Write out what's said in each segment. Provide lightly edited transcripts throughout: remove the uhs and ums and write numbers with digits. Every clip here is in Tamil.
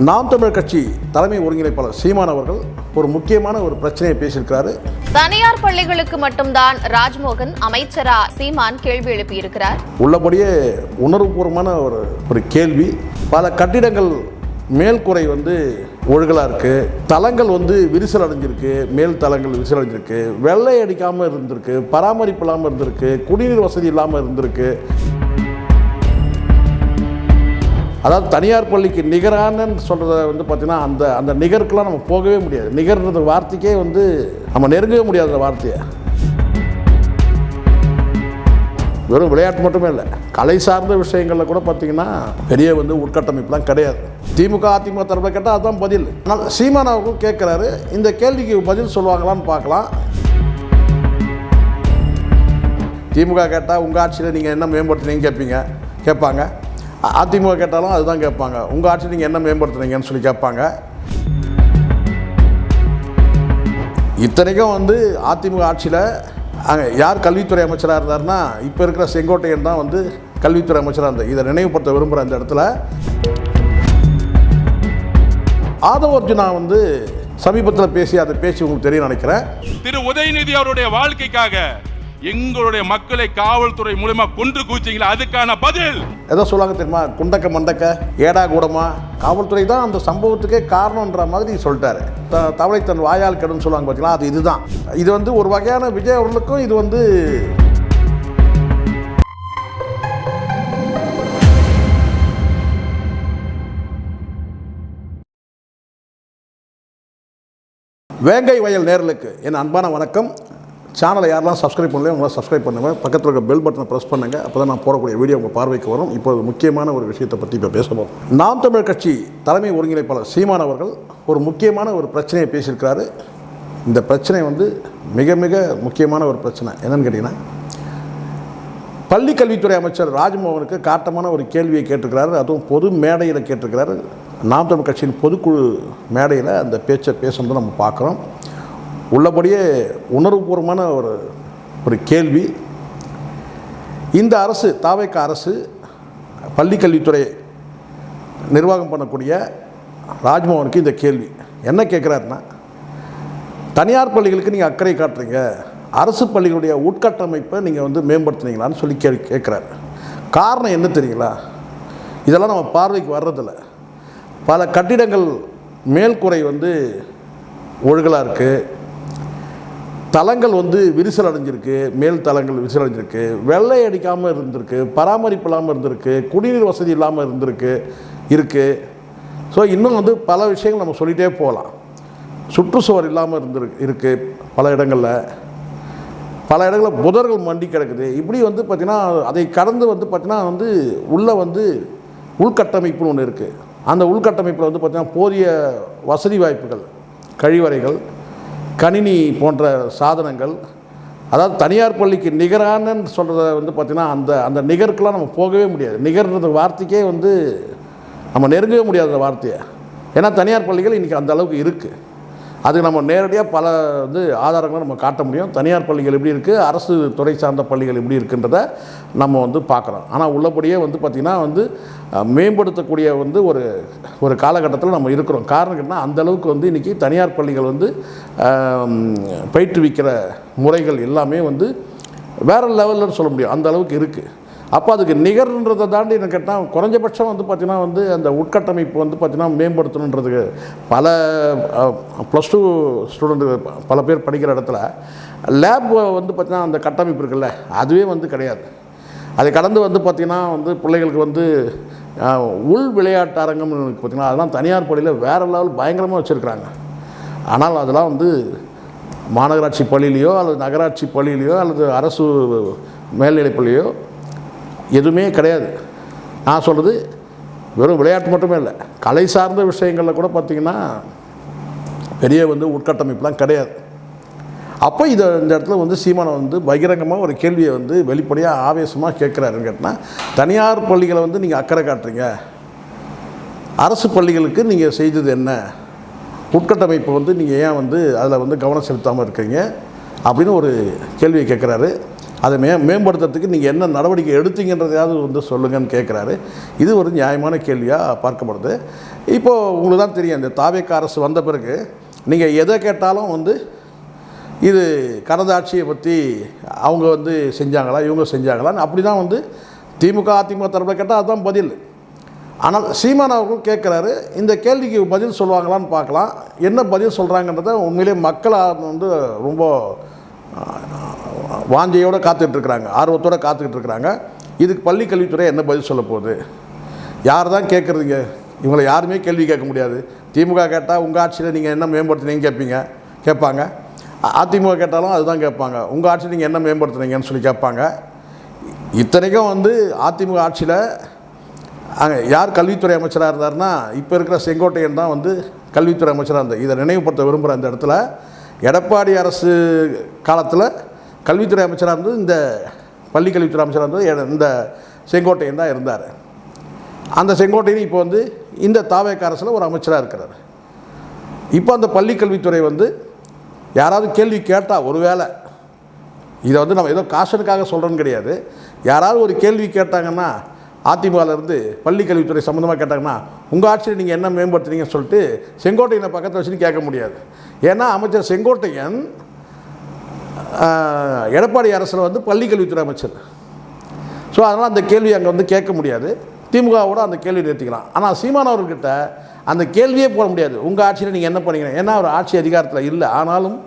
நாம் தமிழர் கட்சி தலைமை ஒருங்கிணைப்பாளர் சீமான் அவர்கள் ஒரு முக்கியமான ஒரு பிரச்சனையை பேசியிருக்கிறாரு. தனியார் பள்ளிகளுக்கு மட்டும்தான் ராஜ்மோகன் அமைச்சரா சீமான் கேள்வி எழுப்பியிருக்கிறார். உள்ளபடியே உணர்வுபூர்வமான ஒரு கேள்வி. பல கட்டிடங்கள் மேல்குறை ஒழுகலாக இருக்குது, தளங்கள் விரிசல் அடைஞ்சிருக்கு, மேல் தளங்கள் விரிசல் அடைஞ்சிருக்கு, வெள்ளை அடிக்காமல் இருந்திருக்கு, பராமரிப்பு இல்லாமல் இருந்திருக்கு, குடிநீர் வசதி இல்லாமல் இருந்திருக்கு. அதாவது தனியார் பள்ளிக்கு நிகரானு சொல்கிறத பார்த்தீங்கன்னா அந்த நிகருக்கெல்லாம் நம்ம போகவே முடியாது. நிகர்ன்ற வார்த்தைக்கே நம்ம நெருங்கவே முடியாது. அந்த வார்த்தையை வெறும் விளையாட்டு மட்டுமே இல்லை, கலை சார்ந்த விஷயங்களில் கூட பார்த்தீங்கன்னா பெரிய உட்கட்டமைப்புலாம் கிடையாது. திமுக அதிமுக தரப்பில் கேட்டால் அதுதான் பதில். ஆனால் சீமான் அவர்கள் கேட்குறாரு, இந்த கேள்விக்கு பதில் சொல்லுவாங்களான்னு பார்க்கலாம். திமுக கேட்டால் உங்கள் ஆட்சியில் நீங்கள் என்ன மேம்படுத்துனீங்க கேட்பாங்க. அதிமுக கேட்டாலும் அதுதான் கேட்பாங்க, உங்கள் ஆட்சி நீங்கள் என்ன மேம்படுத்துனீங்கன்னு சொல்லி கேட்பாங்க. இத்தனைக்கும் அதிமுக ஆட்சியில் அங்கே யார் கல்வித்துறை அமைச்சராக இருந்தார்னா இப்போ இருக்கிற செங்கோட்டையன் தான் கல்வித்துறை அமைச்சராக இருந்தார். இதை நினைவுபடுத்த விரும்புகிற இந்த இடத்துல ஆதவ அர்ஜுனா சமீபத்தில் பேசி அதை பேசி உங்களுக்கு தெரியும் நினைக்கிறேன். திரு உதயநிதி அவருடைய வாழ்க்கைக்காக எங்களுடைய மக்களை காவல்துறை மூலமா கொன்று கூச்சிங்களா, அதுக்கான பதில் எதோ சொல்லுவாங்க தெரியுமா, குண்டக்க மண்டக்க ஏடா கூடமா, காவல்துறை தான் அந்த சம்பவத்துக்கே காரணம்ன்ற மாதிரி சொல்லிட்டாரு. தவளை தன் வாயால் கெடுன்னு சொல்லுவாங்க பார்த்தீங்களா, அது இதுதான். இது ஒரு வகையான விஜய் அவர்களுக்கும் இது வேங்கை வயல் நேயர்களுக்கு என் அன்பான வணக்கம். சேனலை யாரெல்லாம் சப்ஸ்கிரைப் பண்ணலையோ உங்களால் சப்ஸ்கிரைப் பண்ணுங்கள். பக்கத்தில் இருக்க பெல் பட்டனை ப்ரெஸ் பண்ணுங்கள். அப்போ தான் நான் போடக்கூடிய வீடியோ உங்கள் பார்வைக்கு வரும். இப்போ முக்கியமான ஒரு விஷயத்தை பற்றி இப்போ பேசணும். நாம் தமிழர் கட்சி தலைமை ஒருங்கிணைப்பாளர் சீமான் அவர்கள் ஒரு முக்கியமான ஒரு பிரச்சனையை பேசியிருக்கிறாரு. இந்த பிரச்சனை மிக மிக முக்கியமான ஒரு பிரச்சனை. என்னென்னு கேட்டிங்கன்னா, பள்ளி கல்வித்துறை அமைச்சர் ராஜ்மோகனுக்கு காட்டமான ஒரு கேள்வியை கேட்டிருக்கிறாரு. அதுவும் பொது மேடையில் கேட்டிருக்கிறாரு. நாம் தமிழர் கட்சியின் பொதுக்குழு மேடையில் அந்த பேச்சை பேசுனதை நம்ம பார்க்குறோம். உள்ளபடியே உணர்வுபூர்வமான ஒரு கேள்வி. இந்த அரசு, தாவேக அரசு, பள்ளி கல்வித்துறை நிர்வாகம் பண்ணக்கூடிய ராஜ்மோகனுக்கு இந்த கேள்வி என்ன கேட்குறாருன்னா, தனியார் பள்ளிகளுக்கு நீங்கள் அக்கறை காட்டுறீங்க, அரசு பள்ளிகளுடைய உட்கட்டமைப்பை நீங்கள் மேம்படுத்துனீங்களான்னு சொல்லி கேட்குறாரு. காரணம் என்ன தெரியுங்களா? இதெல்லாம் நம்ம பார்வைக்கு வர்றதில்ல. பல கட்டிடங்கள் மேல்குறை ஒழுகலாக இருக்குது, தளங்கள் விரிசல் அடைஞ்சிருக்கு, மேல் தளங்கள் விரிசல் அடைஞ்சிருக்கு, வெள்ளை அடிக்காமல் இருந்திருக்கு, பராமரிப்பு இல்லாமல் இருந்திருக்கு, குடிநீர் வசதி இல்லாமல் இருக்குது. ஸோ இன்னும் பல விஷயங்கள் நம்ம சொல்லிகிட்டே போகலாம். சுற்றுச்சுவர் இல்லாமல் இருக்குது பல இடங்களில் புதர்கள் மண்டி கிடக்குது. இப்படி பார்த்திங்கன்னா அதை கடந்து பார்த்திங்கன்னா உள்ளே உள்கட்டமைப்புன்னு ஒன்று இருக்குது. அந்த உள்கட்டமைப்பில் பார்த்திங்கன்னா போதிய வசதி வாய்ப்புகள், கழிவறைகள், கணினி போன்ற சாதனங்கள், அதாவது தனியார் பள்ளிக்கு நிகரானு சொல்கிறத பார்த்திங்கன்னா அந்த நிகருக்கெல்லாம் நம்ம போகவே முடியாது. நிகர்ன்ற வார்த்தைக்கே நம்ம நெருங்கவே முடியாது அந்த வார்த்தையை. ஏன்னா தனியார் பள்ளிகள் இன்றைக்கி அந்த அளவுக்கு இருக்குது. அதுக்கு நம்ம நேரடியாக பல ஆதாரங்களை நம்ம காட்ட முடியும். தனியார் பள்ளிகள் எப்படி இருக்குது, அரசு துறை சார்ந்த பள்ளிகள் எப்படி இருக்குன்றதை நம்ம பார்க்குறோம். ஆனால் உள்ளபடியே பார்த்திங்கன்னா மேம்படுத்தக்கூடிய ஒரு காலகட்டத்தில் நம்ம இருக்கிறோம். காரணம் கேட்டால் அந்தளவுக்கு இன்றைக்கி தனியார் பள்ளிகள் பயிற்றுவிக்கிற முறைகள் எல்லாமே வேறு லெவலில் சொல்ல முடியும், அந்த அளவுக்கு இருக்குது. அப்போ அதுக்கு நிகர்ன்றதை தாண்டி என்ன கேட்டால் குறைஞ்சபட்சம் பார்த்திங்கன்னா அந்த உட்கட்டமைப்பு பார்த்திங்கன்னா மேம்படுத்தணுன்றதுக்கு பல +2 ஸ்டூடெண்ட்டு பல பேர் படிக்கிற இடத்துல லேப் பார்த்திங்கன்னா அந்த கட்டமைப்பு இருக்குல்ல, அதுவே கிடையாது. அதை கடந்து பார்த்திங்கன்னா பிள்ளைகளுக்கு உள் விளையாட்டு அரங்கம்னு பார்த்திங்கன்னா அதெல்லாம் தனியார் பள்ளியில் வேறு லெவல் பயங்கரமாக வச்சுருக்குறாங்க. ஆனால் அதெல்லாம் மாநகராட்சி பள்ளியிலையோ அல்லது நகராட்சி பள்ளியிலையோ அல்லது அரசு மேல்நிலைப் பள்ளியோ எதுவுமே கிடையாது. நான் சொல்கிறது வெறும் விளையாட்டு மட்டுமே இல்லை, கலை சார்ந்த விஷயங்களில் கூட பார்த்திங்கன்னா பெரிய உட்கட்டமைப்புலாம் கிடையாது. அப்போ இந்த இடத்துல சீமானை பகிரங்கமாக ஒரு கேள்வியை வெளிப்படையாக ஆவேசமாக கேட்குறாருன்னு கேட்டால், தனியார் பள்ளிகளை நீங்கள் அக்கறை காட்டுறீங்க, அரசு பள்ளிகளுக்கு நீங்கள் செய்தது என்ன, உட்கட்டமைப்பு நீங்கள் ஏன் அதில் கவனம் செலுத்தாமல் இருக்கிறீங்க அப்படின்னு ஒரு கேள்வியை கேட்குறாரு. அதை மேம்படுத்துறதுக்கு நீங்கள் என்ன நடவடிக்கை எடுத்தீங்கன்றதையாவது வந்து சொல்லுங்கன்னு கேட்குறாரு. இது ஒரு நியாயமான கேள்வியாக பார்க்கப்படுது. இப்போது உங்களுக்கு தான் தெரியும், இந்த தாவேக்கா அரசு வந்த பிறகு நீங்கள் எதை கேட்டாலும் வந்து இது கடந்த ஆட்சியை பற்றி அவங்க வந்து செஞ்சாங்களா இவங்க செஞ்சாங்களான்னு அப்படி தான் வந்து திமுக அதிமுக தரப்பில் கேட்டால் அதுதான் பதில். ஆனால் சீமான் அவர்கள் கேட்குறாரு, இந்த கேள்விக்கு பதில் சொல்லுவாங்களான்னு பார்க்கலாம். என்ன பதில் சொல்கிறாங்கன்றத உண்மையிலே மக்கள் வந்து ரொம்ப வாஞ்சையோடு காத்துட்ருக்குறாங்க, ஆர்வத்தோடு காத்துக்கிட்டு இருக்கிறாங்க. இதுக்கு பள்ளி கல்வித்துறை என்ன பதில் சொல்ல போகுது? யார் தான் கேட்குறதுங்க? இவங்களை யாருமே கேள்வி கேட்க முடியாது. திமுக கேட்டால் உங்கள் ஆட்சியில் நீங்கள் என்ன மேம்படுத்துனீங்க கேட்பாங்க. அதிமுக கேட்டாலும் அதுதான் கேட்பாங்க, உங்கள் ஆட்சியில் நீங்கள் என்ன மேம்படுத்துனீங்கன்னு சொல்லி கேட்பாங்க. இத்தனைக்கும் வந்து அதிமுக ஆட்சியில் அங்கே யார் கல்வித்துறை அமைச்சராக இருந்தார்னா இப்போ இருக்கிற செங்கோட்டையன் தான் வந்து கல்வித்துறை அமைச்சராக இருந்தார். இதை நினைவுபடுத்த விரும்புகிற அந்த இடத்துல எடப்பாடி அரசு காலத்தில் கல்வித்துறை அமைச்சராக இருந்தது, இந்த பள்ளி கல்வித்துறை அமைச்சராக இருந்தது இந்த செங்கோட்டையன் தான் இருந்தார். அந்த செங்கோட்டையன் இப்போ வந்து இந்த தாவேக்கா அரசில் ஒரு அமைச்சராக இருக்கிறார். இப்போ அந்த பள்ளி கல்வித்துறை வந்து யாராவது கேள்வி கேட்டால், ஒருவேளை இதை வந்து நம்ம ஏதோ காஷனுக்காக சொல்கிறோன்னு கிடையாது, யாராவது ஒரு கேள்வி கேட்டாங்கன்னா அதிமுகலேருந்து பள்ளி கல்வித்துறை சம்மந்தமாக கேட்டாங்கன்னா உங்கள் ஆட்சியில் நீங்கள் என்ன மேம்படுத்துனீங்கன்னு சொல்லிட்டு செங்கோட்டையனை பக்கத்தில் வச்சுன்னு கேட்க முடியாது. ஏன்னா அமைச்சர் செங்கோட்டையன் எடப்பாடி அரசில் வந்து பள்ளி கல்வித்துறை அமைச்சர். ஸோ அதனால் அந்த கேள்வி அங்கே வந்து கேட்க முடியாது. திமுகவோட அந்த கேள்வி நிறுத்திக்கலாம். ஆனால் சீமான் அவர்கிட்ட அந்த கேள்வியே போட முடியாது, உங்கள் ஆட்சியில் நீங்கள் என்ன பண்ணீங்க. ஏன்னா அவர் ஆட்சி அதிகாரத்தில் இல்லை. ஆனாலும்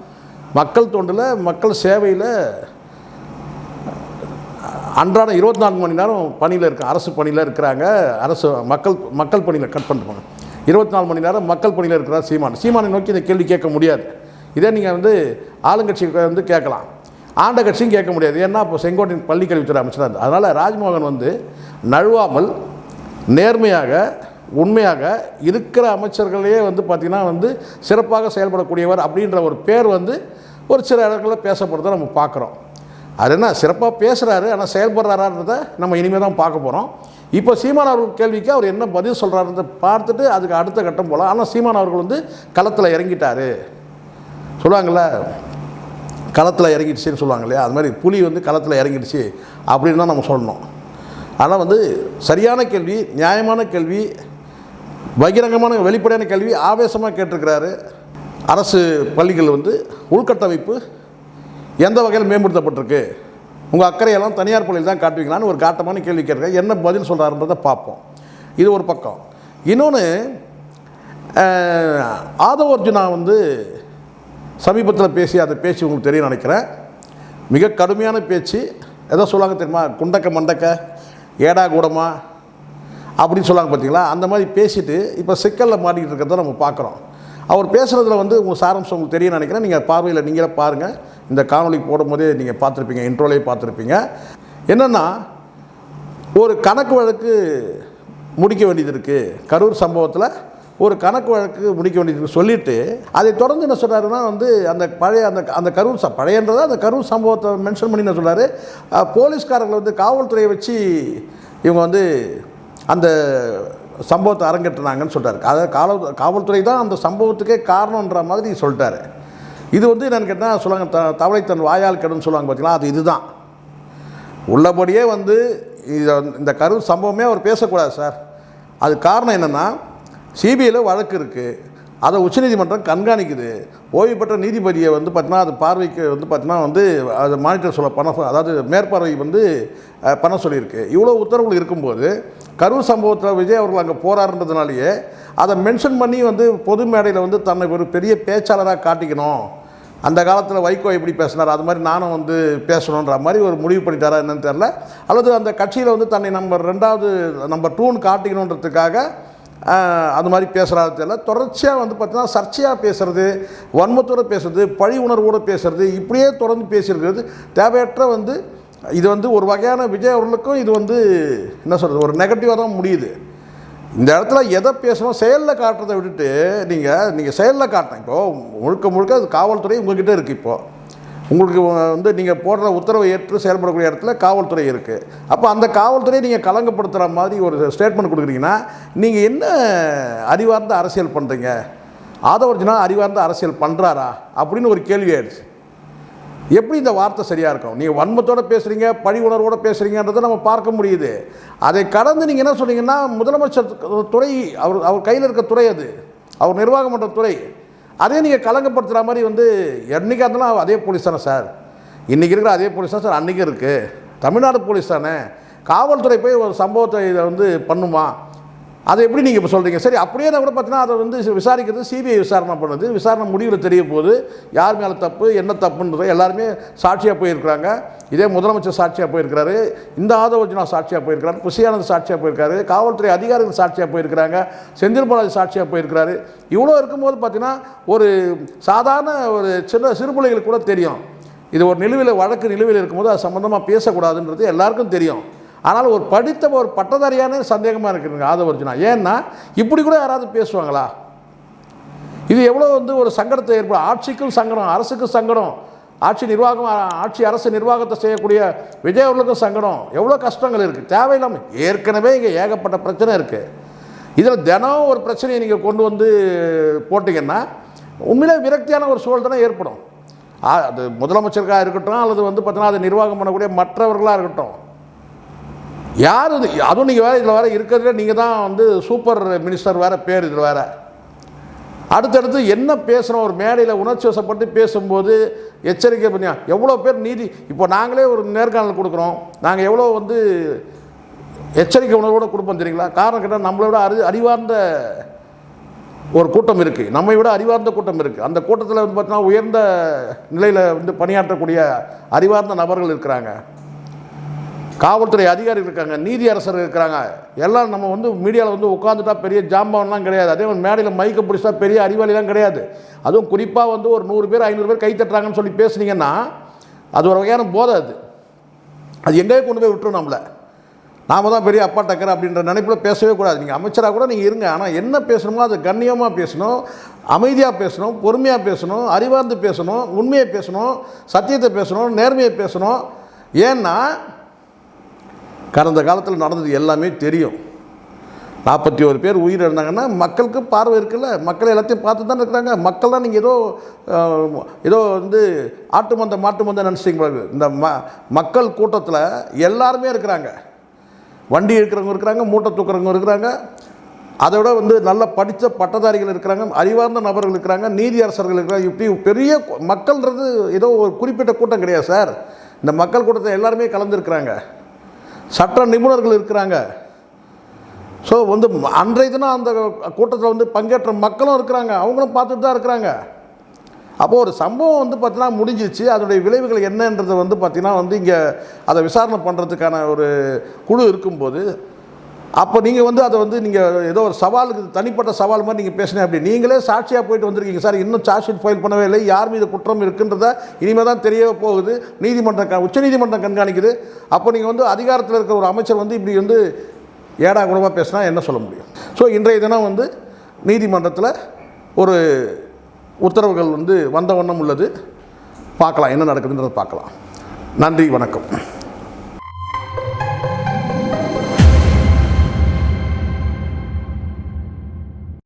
மக்கள் தொண்டில் மக்கள் சேவையில் அன்றாடம் 24 மணி நேரம் பணியில் அரசு பணியில் இருக்கிறாங்க. அரசு மக்கள் பணியில் கட் பண்ணுவாங்க. 24 மணி நேரம் மக்கள் பணியில் இருக்கிறார் சீமானை நோக்கி இந்த கேள்வி கேட்க முடியாது. இதே நீங்கள் வந்து ஆளுங்கட்சிக்கு வந்து கேட்கலாம், ஆண்ட கட்சியும் கேட்க முடியாது. ஏன்னா இப்போ செங்கோட்டையன் பள்ளி கல்வித்துறை அமைச்சராக இருந்தார். அதனால் ராஜ்மோகன் வந்து நழுவாமல் நேர்மையாக உண்மையாக இருக்கிற அமைச்சர்களையே வந்து பார்த்திங்கன்னா வந்து சிறப்பாக செயல்படக்கூடியவர் அப்படின்ற ஒரு பேர் வந்து ஒரு சில இடங்களில் பேசப்படுறதை நம்ம பார்க்குறோம். அது என்ன சிறப்பாக பேசுகிறாரு, ஆனால் செயல்படுறாரான்றதை நம்ம இனிமேல் தான் பார்க்க போகிறோம். இப்போ சீமான் அவர்கள் கேள்விக்கு அவர் என்ன பதில் சொல்கிறாருன்றதை பார்த்துட்டு அதுக்கு அடுத்த கட்டம் போகலாம். ஆனால் சீமான் அவர்கள் வந்து களத்தில் இறங்கிட்டார் சொல்லுவாங்கள்ல, களத்தில் இறங்கிடுச்சின்னு சொல்லுவாங்க இல்லையா, அது மாதிரி புலி வந்து களத்தில் இறங்கிடுச்சு அப்படின்னு தான் நம்ம சொல்லணும். ஆனால் வந்து சரியான கேள்வி, நியாயமான கேள்வி, பகிரங்கமான வெளிப்படையான கேள்வி ஆவேசமாக கேட்டிருக்கிறாரு. அரசு பள்ளிகள் வந்து உள்கட்டமைப்பு எந்த வகையில் மேம்படுத்தப்பட்டிருக்கு, உங்கள் அக்கறையெல்லாம் தனியார் பள்ளியில் தான் காட்டுவீங்களான்னு ஒரு காட்டமான கேள்வி கேட்டிருக்காரு. என்ன பதில் சொல்கிறாருன்றதை பார்ப்போம். இது ஒரு பக்கம். இன்னொன்று, ஆதவ அர்ஜுனா வந்து சமீபத்தில் பேசி அந்த பேச்சு உங்களுக்கு தெரியும் நினைக்கிறேன். மிக கடுமையான பேச்சு. எதோ சொல்லுவாங்க தெரியுமா, குண்டக்க மண்டக்க ஏடா கூடமா அப்படின்னு சொல்லுவாங்க பார்த்தீங்களா. அந்த மாதிரி பேசிட்டு இப்போ சிக்கலில் மாட்டிக்கிட்டு இருக்கிறத நம்ம பார்க்குறோம். அவர் பேசுகிறதுல வந்து உங்கள் சாராம்சம் உங்களுக்கு தெரியும் நினைக்கிறேன். நீங்கள் பார்வையில் நீங்களே பாருங்கள், இந்த காணொலி போடும்போதே நீங்கள் பார்த்துருப்பீங்க, இன்ட்ரோலேயே பார்த்துருப்பீங்க. என்னென்னா, ஒரு கணக்கு வழக்கு முடிக்க வேண்டியது இருக்குது, கரூர் சம்பவத்தில் ஒரு கணக்கு வழக்கு முடிக்க வேண்டியது சொல்லிவிட்டு அதை தொடர்ந்து என்ன சொல்கிறாருன்னா வந்து அந்த பழைய அந்த கரூர் பழையன்றதை அந்த கரூர் சம்பவத்தை மென்ஷன் பண்ணி என்ன சொல்கிறாரு, போலீஸ்காரர்கள் வந்து காவல்துறையை வச்சு இவங்க வந்து அந்த சம்பவத்தை அரங்கேற்றினாங்கன்னு சொல்கிறாரு. அதாவது காவல்துறை தான் அந்த சம்பவத்துக்கே காரணன்ற மாதிரி சொல்லிட்டாரு. இது வந்து என்னென்னு கேட்டால் சொல்லுவாங்க, தவளை தன் வாயால் கெடுன்னு சொல்லுவாங்க பார்த்தீங்களா, அது இதுதான். உள்ளபடியே வந்து இந்த கரூர் சம்பவமே அவர் பேசக்கூடாது சார். அது காரணம் என்னென்னா, சிபிஐயில் வழக்கு இருக்குது, அதை உச்சநீதிமன்றம் கண்காணிக்குது. ஓய்வு பெற்ற நீதிபதியை வந்து பார்த்தீங்கன்னா அது பார்வைக்கு வந்து பார்த்தீங்கன்னா வந்து அது மானிட்டர் சொல்ல பண்ண, அதாவது மேற்பார்வை வந்து பண்ண சொல்லியிருக்கு. இவ்வளோ உத்தரவுகள் இருக்கும்போது கரூர் சம்பவத்தில் விஜய் அவர்கள் அங்கே போராடுறதுனாலேயே அதை மென்ஷன் பண்ணி வந்து பொது மேடையில் வந்து தன்னை ஒரு பெரிய பேச்சாளராக காட்டிக்கணும். அந்த காலத்தில் வைகோ எப்படி பேசினார் அது மாதிரி நானும் வந்து பேசணுன்ற மாதிரி ஒரு முடிவு பண்ணிட்டாரா என்னன்னு தெரில. அல்லது அந்த கட்சியில் வந்து தன்னை நம்பர் 2ன்னு காட்டிக்கணுன்றதுக்காக அது மாதிரி பேசுகிறாரு தெரியல. தொடர்ச்சியாக வந்து பார்த்திங்கன்னா சர்ச்சையாக பேசுகிறது, வன்மத்தோடு பேசுறது, பழி உணர்வோடு பேசுகிறது, இப்படியே தொடர்ந்து பேசியிருக்கிறது தேவையற்ற வந்து இது வந்து ஒரு வகையான விஜய் அவர்களுக்கும் இது வந்து என்ன சொல்கிறது, ஒரு நெகட்டிவாக தான் முடியுது. இந்த இடத்துல எதை பேசணும், செயலில் காட்டுறதை விட்டுட்டு நீங்கள் செயலில் காட்டணும். இப்போது முழுக்க அது காவல்துறை உங்கள்கிட்ட இருக்குது. இப்போது உங்களுக்கு வந்து நீங்கள் போடுற உத்தரவை ஏற்று செயல்படக்கூடிய இடத்துல காவல்துறை இருக்குது. அப்போ அந்த காவல்துறையை நீங்கள் கலங்கப்படுத்துகிற மாதிரி ஒரு ஸ்டேட்மெண்ட் கொடுக்குறீங்கன்னா நீங்கள் என்ன அறிவார்ந்த அரசியல் பண்ணுறீங்க? ஆதவ அர்ஜுனா அறிவார்ந்த அரசியல் பண்ணுறாரா அப்படின்னு ஒரு கேள்வி ஆயிடுச்சு. எப்படி இந்த வார்த்தை சரியாக இருக்கும்? நீங்கள் வன்மத்தோடு பேசுகிறீங்க, பழி உணர்வோடு பேசுகிறீங்கன்றதை நம்ம பார்க்க முடியுது. அதை கடந்து நீங்கள் என்ன சொன்னீங்கன்னா, முதலமைச்சர் துறை அவர் கையில் இருக்க துறை, அது அவர் நிர்வாகம் பண்ணுற துறை, அதே நீங்கள் கலங்கப்படுத்துகிற மாதிரி வந்து என்றைக்காக இருந்தாலும் அதே போலீஸ் தானே சார், இன்றைக்கி இருக்கிற அதே போலீஸ் தான் சார் அன்றைக்கி இருக்குது, தமிழ்நாடு போலீஸ் தானே, காவல்துறை போய் ஒரு சம்பவத்தை இதை வந்து பண்ணுமா? அதை எப்படி நீங்கள் இப்போ சொல்கிறீங்க? சரி, அப்படியே நான் கூட பார்த்தீங்கன்னா அதை வந்து விசாரிக்கிறது சிபிஐ விசாரணை பண்ணுது. விசாரணை முடிவில் தெரிய போகுது யார் மேலே தப்பு என்ன தப்புன்றது. எல்லாருமே சாட்சியாக போயிருக்கிறாங்க. இதே முதலமைச்சர் சாட்சியாக போயிருக்கிறாரு, இந்த ஆதவர்ஜுனா சாட்சியாக போயிருக்கிறாரு, புஷியானந்த் சாட்சியாக போயிருக்காரு, காவல்துறை அதிகாரிகள் சாட்சியாக போயிருக்கிறாங்க, செந்தில் பாலாஜி சாட்சியாக போயிருக்கிறாரு. இவ்வளோ இருக்கும்போது பார்த்தீங்கன்னா ஒரு சாதாரண ஒரு சிறு பிள்ளைகளுக்கு கூட தெரியும் இது ஒரு வழக்கு நிலுவையில் இருக்கும்போது அது சம்மந்தமாக பேசக்கூடாதுன்றது எல்லாருக்கும் தெரியும். ஆனால் ஒரு படித்த ஒரு பட்டதாரியான சந்தேகமாக இருக்குதுங்க ஆதவர்ஜுனா. ஏன்னா இப்படி கூட யாராவது பேசுவாங்களா? இது எவ்வளோ வந்து ஒரு சங்கடத்தை ஏற்படும். ஆட்சிக்கும் சங்கடம், அரசுக்கும் சங்கடம், ஆட்சி அரசு நிர்வாகத்தை செய்யக்கூடிய விஜய் அவர்களுக்கும் சங்கடம். எவ்வளோ கஷ்டங்கள் இருக்குது தேவையில்லாமல். ஏற்கனவே இங்கே ஏகப்பட்ட பிரச்சனை இருக்குது. இதில் தினம் ஒரு பிரச்சனையை நீங்கள் கொண்டு வந்து போட்டிங்கன்னா உண்மையிலே விரக்தியான ஒரு சூழல் தானே ஏற்படும். அது முதலமைச்சருக்காக இருக்கட்டும் அல்லது வந்து பார்த்தீங்கன்னா அதை நிர்வாகம் பண்ணக்கூடிய மற்றவர்களாக இருக்கட்டும், யார் இது? அதுவும் நீங்கள் வேறு இதில் வேறு இருக்கிறதுல நீங்கள் தான் வந்து சூப்பர் மினிஸ்டர் வேறு பேர். இதில் வேறு அடுத்தடுத்து என்ன பேசுகிறோம், ஒரு மேடையில் உணர்ச்சி வசப்பட்டு பேசும்போது எச்சரிக்கை பண்ணியா எவ்வளோ பேர் நீதி. இப்போ நாங்களே ஒரு நேர்காணல் கொடுக்குறோம், நாங்கள் எவ்வளோ வந்து எச்சரிக்கை உணர்வோடு கொடுப்போம் தெரியுங்களா? காரணம் கேட்டால் நம்மளை விட அறிவார்ந்த ஒரு கூட்டம் இருக்குது, நம்மை விட அறிவார்ந்த கூட்டம் இருக்குது. அந்த கூட்டத்தில் வந்து பார்த்தீங்கன்னா உயர்ந்த நிலையில் வந்து பணியாற்றக்கூடிய அறிவார்ந்த நபர்கள் இருக்கிறாங்க, காவல்துறை அதிகாரிகள் இருக்காங்க, நீதி அரசர்கள் இருக்கிறாங்க. எல்லாம் நம்ம வந்து மீடியாவில் வந்து உட்காந்துட்டா பெரிய ஜாம்பவன்லாம் கிடையாது. அதே மாதிரி மேடையில் மைக்க பிடிச்சா பெரிய அறிவாளிலாம் கிடையாது. அதுவும் குறிப்பாக வந்து ஒரு 100 பேர் 500 பேர் கை தட்டுறாங்கன்னு சொல்லி பேசுனீங்கன்னா அது ஒரு வகையான போதை. அது எங்கேயே கொண்டு போய் விட்டுரும் நம்மளை. நாம் தான் பெரிய அப்பா டக்கர் அப்படின்ற நினைப்பில் பேசவே கூடாது. நீங்கள் அமைச்சராக கூட நீங்கள் இருங்க, ஆனால் என்ன பேசணுமோ அது கண்ணியமாக பேசணும், அமைதியாக பேசணும், பொறுமையாக பேசணும், அறிவார்ந்து பேசணும், உண்மையை பேசணும், சத்தியத்தை பேசணும், நேர்மையை பேசணும். ஏன்னா கடந்த காலத்தில் நடந்தது எல்லாமே தெரியும். 41 பேர் உயிர் இருந்தாங்கன்னா மக்களுக்கு பார்வை இருக்குல்ல, மக்கள் எல்லாத்தையும் பார்த்து தான் இருக்கிறாங்க. மக்கள் தான் நீங்கள் ஏதோ வந்து மாட்டு மந்த நினச்சிங்க. இந்த மக்கள் கூட்டத்தில் எல்லாருமே இருக்கிறாங்க. வண்டி இருக்கிறவங்க இருக்கிறாங்க, மூட்டை தூக்குறவங்க இருக்கிறாங்க, அதை விட வந்து நல்ல படித்த பட்டதாரிகள் இருக்கிறாங்க, அறிவார்ந்த நபர்கள் இருக்கிறாங்க, நீதி அரசர்கள் இருக்கிறாங்க. இப்படி பெரிய மக்கள்ன்றது ஏதோ ஒரு குறிப்பிட்ட கூட்டம் கிடையாது சார். இந்த மக்கள் கூட்டத்தை எல்லாருமே கலந்துருக்கிறாங்க, சட்ட நிபுணர்கள் இருக்கிறாங்க. ஸோ வந்து அன்றைய தினம் அந்த கூட்டத்தில் வந்து பங்கேற்ற மக்களும் இருக்கிறாங்க, அவங்களும் பார்த்துட்டு தான் இருக்கிறாங்க. அப்போது ஒரு சம்பவம் வந்து பார்த்தீங்கன்னா முடிஞ்சிச்சு, அதனுடைய விளைவுகள் என்னன்றது வந்து பார்த்திங்கன்னா வந்து இங்கே அதை விசாரணை பண்ணுறதுக்கான ஒரு குழு இருக்கும்போது அப்போ நீங்கள் வந்து அதை வந்து நீங்கள் ஏதோ ஒரு சவாலுக்கு தனிப்பட்ட சவால் மாதிரி நீங்கள் பேசினேன். அப்படி நீங்களே சாட்சியாக போயிட்டு வந்திருக்கீங்க சார், இன்னும் சார்ஜ் ஷீட் ஃபைல் பண்ணவே இல்லை, யார் மீது குற்றம் இருக்குன்றத இனிமேல் தான் தெரிய போகுது, உச்சநீதிமன்றம் கண்காணிக்குது. அப்போ நீங்கள் வந்து அதிகாரத்தில் இருக்கிற ஒரு அமைச்சர் வந்து இப்படி வந்து ஏடா கூடமாக பேசினா என்ன சொல்ல முடியும்? ஸோ இன்றைய தினம் வந்து நீதிமன்றத்தில் ஒரு உத்தரவுகள் வந்து வந்த வண்ணம் உள்ளது. பார்க்கலாம் என்ன நடக்குதுன்றதை பார்க்கலாம். நன்றி, வணக்கம்.